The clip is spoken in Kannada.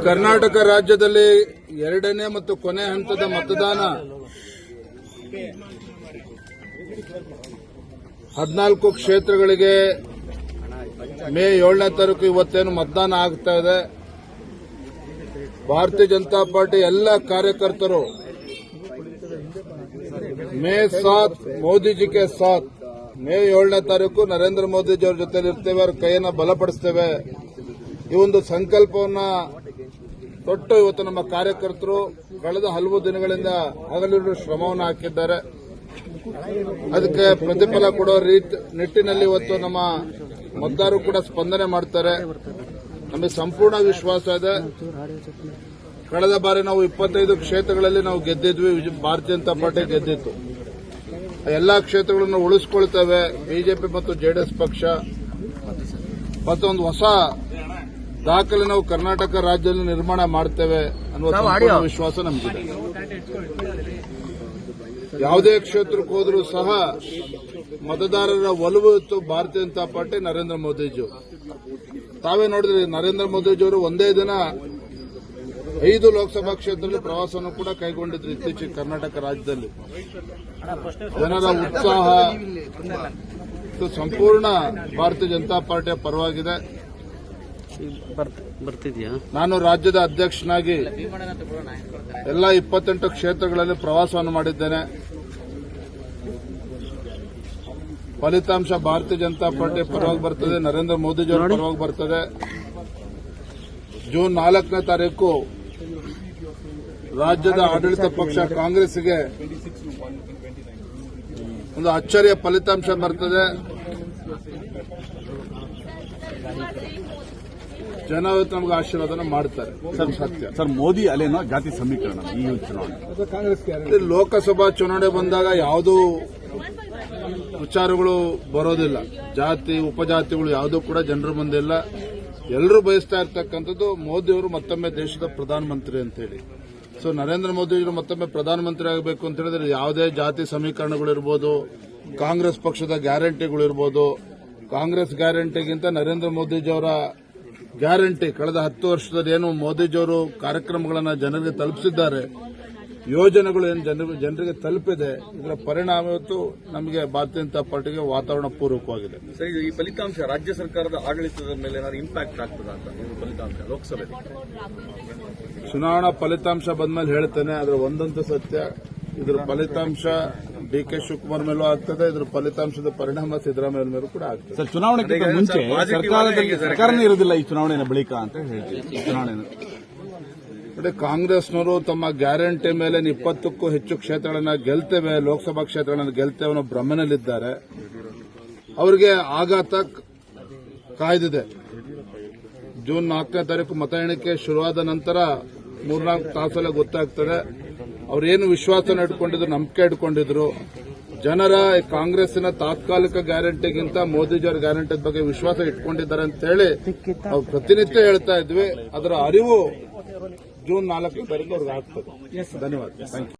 ಕರ್ನಾಟಕ ರಾಜ್ಯದಲ್ಲಿ ಎರಡನೇ ಮತ್ತು ಕೊನೆ ಹಂತದ ಮತದಾನ 14 ಕ್ಷೇತ್ರಗಳಿಗೆ ಮೇ 7ನೇ ತಾರೀಕು ಇವತ್ತೇನು ಮತದಾನ ಆಗ್ತಾ ಇದೆ. ಭಾರತೀಯ ಜನತಾ ಪಾರ್ಟಿ ಎಲ್ಲ ಕಾರ್ಯಕರ್ತರು ಮೇ 7 ಮೋದಿಜಿಗೆ ಸಾಥ್, ಮೇ 7ನೇ ತಾರೀಕು ನರೇಂದ್ರ ಮೋದಿಜಿ ಅವರ ಜೊತೆ ಇರ್ತೇವೆ, ಅವರ ಕೈಯನ್ನು ಬಲಪಡಿಸ್ತೇವೆ. ಈ ಒಂದು ಸಂಕಲ್ಪವನ್ನ ತೊಟ್ಟು ಇವತ್ತು ನಮ್ಮ ಕಾರ್ಯಕರ್ತರು ಕಳೆದ ಹಲವು ದಿನಗಳಿಂದ ಹಗಲಿರುಳು ಶ್ರಮವನ್ನು ಹಾಕಿದ್ದಾರೆ. ಅದಕ್ಕೆ ಪ್ರತಿಫಲ ಕೊಡೋ ನಿಟ್ಟಿನಲ್ಲಿ ಇವತ್ತು ನಮ್ಮ ಮತದಾರರು ಕೂಡ ಸ್ಪಂದನೆ ಮಾಡ್ತಾರೆ. ನಮಗೆ ಸಂಪೂರ್ಣ ವಿಶ್ವಾಸ ಇದೆ. ಕಳೆದ ಬಾರಿ ನಾವು 25 ಕ್ಷೇತ್ರಗಳಲ್ಲಿ ನಾವು ಗೆದ್ದಿದ್ವಿ, ಭಾರತೀಯ ಜನತಾ ಪಾರ್ಟಿ ಗೆದ್ದಿತ್ತು. ಎಲ್ಲಾ ಕ್ಷೇತ್ರಗಳನ್ನು ಉಳಿಸಿಕೊಳ್ತೇವೆ. ಬಿಜೆಪಿ ಮತ್ತು ಜೆಡಿಎಸ್ ಪಕ್ಷ ಮತ್ತೊಂದು ಹೊಸ ದಾಖಲೆ ನಾವು ಕರ್ನಾಟಕ ರಾಜ್ಯದಲ್ಲಿ ನಿರ್ಮಾಣ ಮಾಡ್ತೇವೆ ಅನ್ನುವ ಸಂಪೂರ್ಣ ವಿಶ್ವಾಸ ನಮಗಿದೆ. ಯಾವುದೇ ಕ್ಷೇತ್ರಕ್ಕೆ ಹೋದರೂ ಸಹ ಮತದಾರರ ಒಲವು ಇತ್ತು ಭಾರತೀಯ ಜನತಾ ಪಾರ್ಟಿ, ನರೇಂದ್ರ ಮೋದಿಜಿ. ತಾವೇ ನೋಡಿದ್ರಿ, ನರೇಂದ್ರ ಮೋದಿಜಿಯವರು ಒಂದೇ ದಿನ 5 ಲೋಕಸಭಾ ಕ್ಷೇತ್ರದಲ್ಲಿ ಪ್ರವಾಸವನ್ನು ಕೂಡ ಕೈಗೊಂಡಿದ್ರು ಇತ್ತೀಚೆಗೆ ಕರ್ನಾಟಕ ರಾಜ್ಯದಲ್ಲಿ. ಜನರ ಉತ್ಸಾಹ ಸಂಪೂರ್ಣ ಭಾರತೀಯ ಜನತಾ ಪಾರ್ಟಿಯ ಪರವಾಗಿದೆ. ನಾನು ರಾಜ್ಯದ ಅಧ್ಯಕ್ಷನಾಗಿ ಎಲ್ಲ 28 ಕ್ಷೇತ್ರಗಳಲ್ಲಿ ಪ್ರವಾಸವನ್ನು ಮಾಡಿದ್ದೇನೆ. ಫಲಿತಾಂಶ ಭಾರತೀಯ ಜನತಾ ಪಾರ್ಟಿ ಪರವಾಗಿ ಬರ್ತದೆ, ನರೇಂದ್ರ ಮೋದಿಜಿ ಅವರ ಪರವಾಗಿ ಬರ್ತದೆ. ಜೂನ್ 4ನೇ ತಾರೀಕು ರಾಜ್ಯದ ಆಡಳಿತ ಪಕ್ಷ ಕಾಂಗ್ರೆಸ್ಗೆ ಒಂದು ಅಚ್ಚರಿಯ ಫಲಿತಾಂಶ ಬರ್ತದೆ. ಜನ ನಮಗೆ ಆಶೀರ್ವಾದನ ಮಾಡ್ತಾರೆ. ಸತ್ಯ ಸರ್, ಮೋದಿ ಅಲೆನೋ ಜಾತಿ ಸಮೀಕರಣ ಈ ಚುನಾವಣೆ, ಲೋಕಸಭಾ ಚುನಾವಣೆ ಬಂದಾಗ ಯಾವುದೂ ವಿಚಾರಗಳು ಬರೋದಿಲ್ಲ. ಜಾತಿ ಉಪಜಾತಿಗಳು ಯಾವುದೂ ಕೂಡ ಜನರ ಮುಂದೆ ಇಲ್ಲ. ಎಲ್ಲರೂ ಬಯಸ್ತಾ ಇರ್ತಕ್ಕಂಥದ್ದು ಮೋದಿಯವರು ಮತ್ತೊಮ್ಮೆ ದೇಶದ ಪ್ರಧಾನಮಂತ್ರಿ ಅಂತ ಹೇಳಿ. ಸೊ ನರೇಂದ್ರ ಮೋದಿಯವರು ಮತ್ತೊಮ್ಮೆ ಪ್ರಧಾನಮಂತ್ರಿ ಆಗಬೇಕು ಅಂತ ಹೇಳಿದ್ರೆ ಯಾವುದೇ ಜಾತಿ ಸಮೀಕರಣಗಳಿರ್ಬೋದು, ಕಾಂಗ್ರೆಸ್ ಪಕ್ಷದ ಗ್ಯಾರಂಟಿಗಳಿರ್ಬೋದು. ಕಾಂಗ್ರೆಸ್ ಗ್ಯಾರಂಟಿಗಿಂತ ನರೇಂದ್ರ ಮೋದಿಜಿಯವರ ಗ್ಯಾರಂಟಿ ಕಳೆದ 10 ವರ್ಷದಲ್ಲಿ ಏನು ಮೋದಿಜಿಯವರು ಕಾರ್ಯಕ್ರಮಗಳನ್ನು ಜನರಿಗೆ ತಲುಪಿಸಿದ್ದಾರೆ, ಯೋಜನೆಗಳು ಏನು ಜನರಿಗೆ ತಲುಪಿದೆ, ಇದರ ಪರಿಣಾಮ ಇವತ್ತು ನಮಗೆ ಭಾರತೀಯ ಜನತಾ ಪಾರ್ಟಿಗೆ ವಾತಾವರಣ ಪೂರ್ವಕವಾಗಿದೆ. ಸರ್, ಈ ಫಲಿತಾಂಶ ರಾಜ್ಯ ಸರ್ಕಾರದ ಆಡಳಿತದ ಮೇಲೆ ಏನಾದ್ರು ಇಂಪ್ಯಾಕ್ಟ್ ಆಗ್ತದ ಅಂತ ಫಲಿತಾಂಶ ಲೋಕಸಭೆ ಚುನಾವಣಾ ಫಲಿತಾಂಶ ಬಂದ್ಮೇಲೆ ಹೇಳ್ತೇನೆ. ಅದರ ಒಂದಂತೂ ಸತ್ಯ, ಇದರ ಫಲಿತಾಂಶ ಡಿ.ಕೆ. ಶಿವಕುಮಾರ್ ಮೇಲೂ ಆಗ್ತದೆ, ಇದರ ಫಲಿತಾಂಶದ ಪರಿಣಾಮ ಸಿದ್ದರಾಮಯ್ಯ ಮೇಲೂ ಕೂಡ ಆಗ್ತದೆ. ಸರ್, ಚುನಾವಣೆಗಿಂತ ಮುಂಚೆ ಸರ್ಕಾರನೇ ಇರುವುದಿಲ್ಲ ಈ ಚುನಾವಣೆಯ ಬಳಿಕ ಅಂತ ಹೇಳ್ತೀವಿ. ಚುನಾವಣೆ ನೋಡಿ, ಕಾಂಗ್ರೆಸ್ನವರು ತಮ್ಮ ಗ್ಯಾರಂಟಿ ಮೇಲೆ 20ಕ್ಕೂ ಹೆಚ್ಚು ಕ್ಷೇತ್ರಗಳನ್ನ ಗೆಲ್ತೇವೆ, ಲೋಕಸಭಾ ಕ್ಷೇತ್ರಗಳನ್ನು ಗೆಲ್ತೇವೆ ಅನ್ನೋ ಭ್ರಮೆನಲ್ಲಿದ್ದಾರೆ. ಅವರಿಗೆ ಆಘಾತ ಕಾಯ್ದಿದೆ. ಜೂನ್ 4ನೇ ತಾರೀಕು ಮತ ಎಣಿಕೆ ಶುರುವಾದ ನಂತರ 3-4 ತಾಸಲ್ಲೇ ಗೊತ್ತಾಗ್ತದೆ. ಅವರೇನು ವಿಶ್ವಾಸನ ಇಟ್ಕೊಂಡಿದ್ರು, ನಂಬಿಕೆ ಇಟ್ಕೊಂಡಿದ್ರು. ಜನರ ಕಾಂಗ್ರೆಸ್ಸಿನ ತಾತ್ಕಾಲಿಕ ಗ್ಯಾರಂಟಿಗಿಂತ ಮೋದಿಜಿಯವರ ಗ್ಯಾರಂಟಿ ಬಗ್ಗೆ ವಿಶ್ವಾಸ ಇಟ್ಕೊಂಡಿದ್ದಾರೆ ಅಂತ ಹೇಳಿ ನಾವು ಪ್ರತಿನಿತ್ಯ ಹೇಳ್ತಾ ಇದ್ವಿ. ಅದರ ಅರಿವು ಜೂನ್ 4ನೇ ತಾರೀಕು ಅವ್ರಿಗೆ ಆಗ್ತದೆ. ಧನ್ಯವಾದ. Thank you.